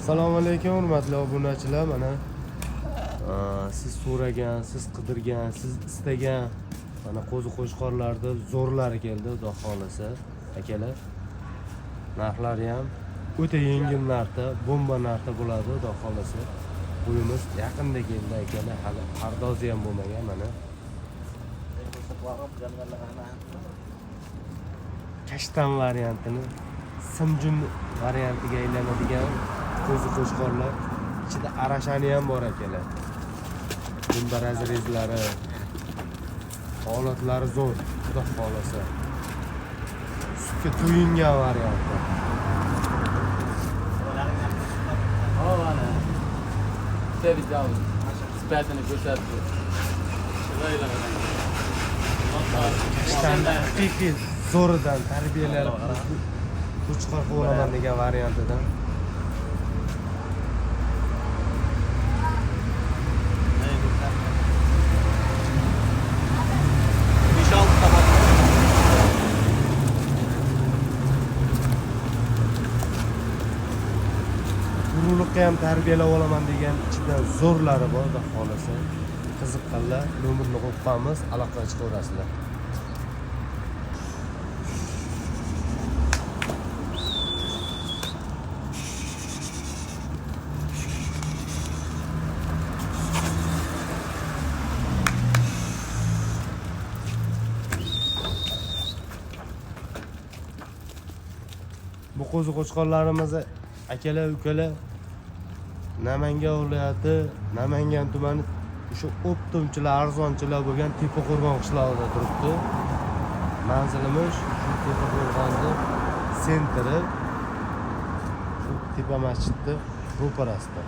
Assalomu alaykum hurmatli obunachilar. Mana siz so'ragan, siz qidirgan, siz istagan mana qo'zi-qo'shqorlarda zo'rlari keldi, xudo xolasa. Akalar, narxlari ham o'ta yengil narxda, bomba narxda bo'ladi, xudo xolasa. Uyimiz yaqinda keldi akalar, hali pardozi ham bo'lmagan mana. Kashtan variantini simjun variantiga aylanadigan qo'zi-qo'shqorlar, ichida arashani ham bor akalar. Bunda razrezlari, holatlari zo'r, xudo xolasa. Sutga to'yingan variantda. Mana. Sevdim. Sifatini ko'rsatdi. Kashtandan haqiqiy zo'ridan tarbiyalanib qo'chqor qilib degan variantidan. Guruhlikqa ham tarbiyalab olaman degan ichidan zo'rlari bor, xudo xolasa. Qiziqqanlar nomerni qo'yamiz, aloqaga chiqaverasizlar. Bu qo'zi-qo'shqorlarimiz akalar, ukalar Namangan viloyati, Namangan tumani o'sha optimchilar, arzonchilar bo'lgan Tepaqo'rg'on qishlog'ida turibdi. Manzilimiz shu Tepaqo'rg'onning sentri, shu tepa masjidning ro'parasida.